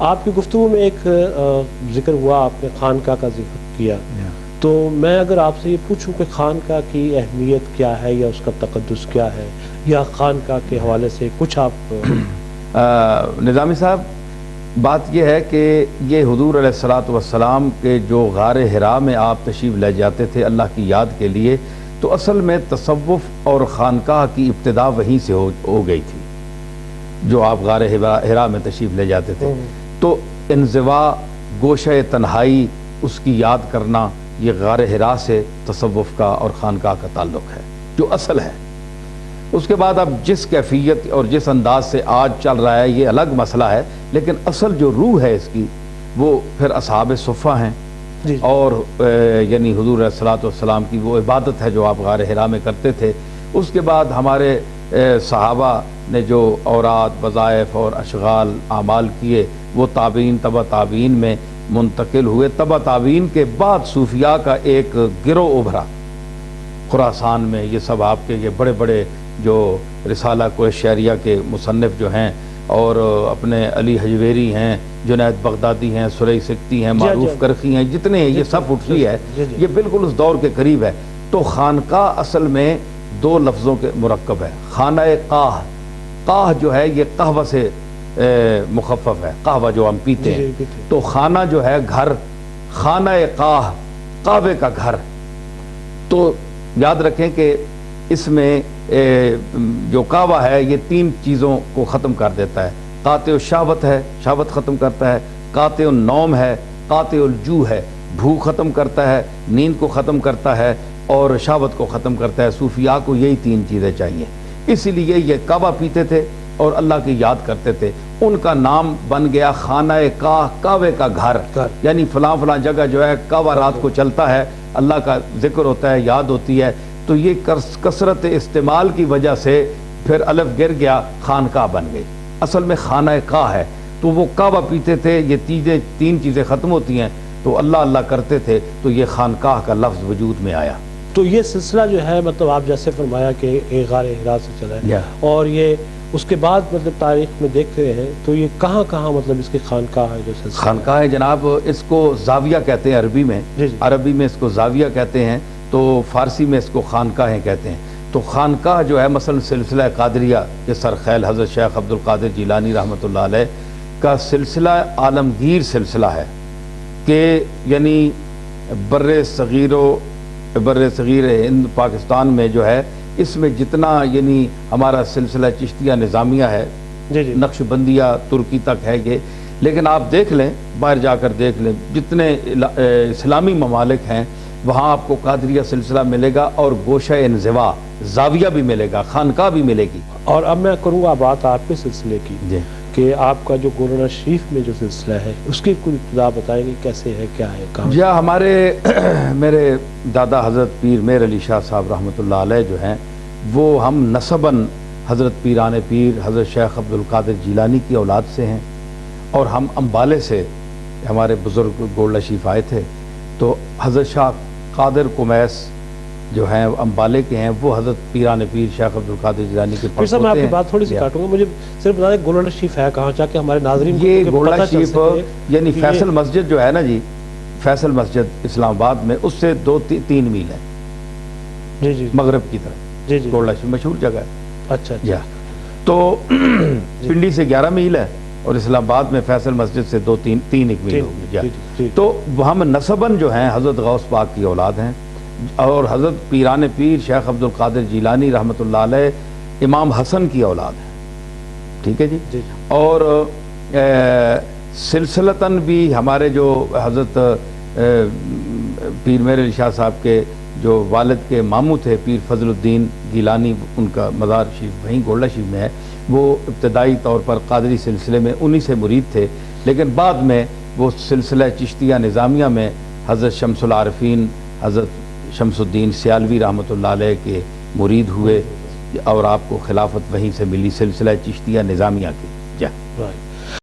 آپ کی گفتگو میں ایک ذکر ہوا، آپ نے خانقاہ کا ذکر کیا، تو میں اگر آپ سے یہ پوچھوں کہ خانقاہ کی اہمیت کیا ہے یا اس کا تقدس کیا ہے، یا خانقاہ کے حوالے سے کچھ آپ نظامی صاحب، بات یہ ہے کہ یہ حضور علیہ الصلوۃ والسلام کے جو غار حرا میں آپ تشریف لے جاتے تھے اللہ کی یاد کے لیے، تو اصل میں تصوف اور خانقاہ کی ابتدا وہیں سے ہو گئی تھی۔ جو آپ غار حرا میں تشریف لے جاتے تھے تو انزوا، گوشہ تنہائی، اس کی یاد کرنا، یہ غار حرا سے تصوف کا اور خانقاہ کا تعلق ہے جو اصل ہے۔ اس کے بعد اب جس کیفیت اور جس انداز سے آج چل رہا ہے یہ الگ مسئلہ ہے، لیکن اصل جو روح ہے اس کی وہ پھر اصحاب صفہ ہیں، اور یعنی حضور علیہ الصلوۃ والسلام کی وہ عبادت ہے جو آپ غار حرا میں کرتے تھے۔ اس کے بعد ہمارے صحابہ نے جو اوراد، وظائف اور اشغال اعمال کیے وہ تابعین، تبع تابعین میں منتقل ہوئے۔ تبع تابعین کے بعد صوفیاء کا ایک گروہ ابھرا خراسان میں۔ یہ سب آپ کے یہ بڑے بڑے جو رسالہ کوہ شعریہ کے مصنف جو ہیں، اور اپنے علی حجویری ہیں، جنید بغدادی ہیں، سرئی سکتی ہیں، معروف کرخی ہیں، جتنے ہیں یہ سب اٹھی ہے، یہ بالکل اس دور کے قریب ہے۔ تو خانقاہ اصل میں دو لفظوں کے مرکب ہے۔ خانہ قاہ، قاہ جو ہے یہ قہوہ سے مخفف ہے، قہوہ جو ہم پیتے ہیں، تو خانہ جو ہے گھر، خانہ قاہ، قہوے کا گھر۔ تو یاد رکھیں کہ اس میں جو قہوہ ہے یہ تین چیزوں کو ختم کر دیتا ہے۔ قاطع الشہوت ہے، شہوت ختم کرتا ہے، قاطع النوم ہے، قاطع الجوع ہے، بھوک ختم کرتا ہے، نیند کو ختم کرتا ہے، اور شہوت کو ختم کرتا ہے۔ صوفیاء کو یہی تین چیزیں چاہیے، اسی لیے یہ قہوہ پیتے تھے اور اللہ کی یاد کرتے تھے۔ ان کا نام بن گیا خانہ قاہ، قہوے کا گھر، یعنی فلاں فلاں جگہ جو ہے قہوہ رات کو چلتا ہے، اللہ کا ذکر ہوتا ہے، یاد ہوتی ہے۔ تو یہ کثرت استعمال کی وجہ سے پھر الف گر گیا، خانقاہ بن گئی۔ اصل میں خانہ قاہ ہے۔ تو وہ قہوہ پیتے تھے، یہ تین چیزیں ختم ہوتی ہیں تو اللہ اللہ کرتے تھے، تو یہ خانقاہ کا لفظ وجود میں آیا۔ تو یہ سلسلہ جو ہے مطلب آپ جیسے فرمایا کہ غار حرا سے چلا ہے، اور یہ اس کے بعد مطلب تاریخ میں دیکھ رہے ہیں تو یہ کہاں کہاں مطلب اس کی خانقاہ ہے جو سلسلہ؟ خانقاہ ہے جناب، اس کو زاویہ کہتے ہیں عربی میں، عربی میں اس کو زاویہ کہتے ہیں، تو فارسی میں اس کو خانقاہیں کہتے ہیں۔ تو خانقاہ جو ہے مثلا سلسلہ قادریہ کے سرخیل حضرت شیخ عبد القادر جیلانی رحمۃ اللہ علیہ کا سلسلہ عالمگیر سلسلہ ہے، کہ یعنی بر صغیر ہند پاکستان میں جو ہے اس میں جتنا یعنی ہمارا سلسلہ چشتیہ نظامیہ ہے، نقش بندیہ ترکی تک ہے یہ، لیکن آپ دیکھ لیں، باہر جا کر دیکھ لیں، جتنے اسلامی ممالک ہیں وہاں آپ کو قادریہ سلسلہ ملے گا، اور گوشہ انزوا زاویہ بھی ملے گا، خانقاہ بھی ملے گی۔ اور اب میں کروں گا بات آپ کے سلسلے کی، کہ آپ کا جو گولڑا شریف میں جو سلسلہ ہے اس کی کوئی ابتدا بتائیں گے، کیسے ہے، کیا ہے، کہاں؟ جی، میرے دادا حضرت پیر میر علی شاہ صاحب رحمۃ اللہ علیہ جو ہیں، وہ ہم نسباً حضرت پیران پیر حضرت شیخ عبد القادر جیلانی کی اولاد سے ہیں، اور ہم امبالے سے ہمارے بزرگ گولڑا شریف آئے تھے، تو حضرت شاہ قادر کمیس جو ہیں امبالے کے ہیں، وہ حضرت پیران پیر شیخ عبد القادر جیلانی کے پڑھتے ہیں۔ میں آپ کی بات تھوڑی سی کاٹوں گا، مجھے صرف بتا دیں گولڑا شریف ہے کہاں، چاہ کہ ہمارے ناظرین یہ گولڑا شریف یعنی فیصل مسجد جو ہے نا جی، فیصل مسجد اسلام آباد میں، اس سے 2-3 میل ہے، جی مغرب کی طرف گولڑا شریف مشہور جگہ ہے۔ اچھا، تو پنڈی سے 11 میل ہے، اور اسلام آباد میں فیصل مسجد سے 2-3 میل ہوگی۔ تو ہم نسباً جو ہیں حضرت غوث پاک کی اولاد ہیں، اور حضرت پیران پیر شیخ عبد القادر جیلانی رحمۃ اللہ علیہ امام حسن کی اولاد ہے، ٹھیک ہے جی۔ اور سلسلتاً بھی ہمارے جو حضرت پیر میر علی شاہ صاحب کے جو والد کے ماموں تھے پیر فضل الدین گیلانی، ان کا مزار شریف وہیں گولڑا شریف میں ہے، وہ ابتدائی طور پر قادری سلسلے میں انہی سے مرید تھے، لیکن بعد میں وہ سلسلہ چشتیہ نظامیہ میں حضرت شمس العارفین حضرت شمس الدین سیالوی رحمۃ اللہ علیہ کے مرید ہوئے، اور آپ کو خلافت وہیں سے ملی، سلسلہ چشتیہ نظامیہ کی۔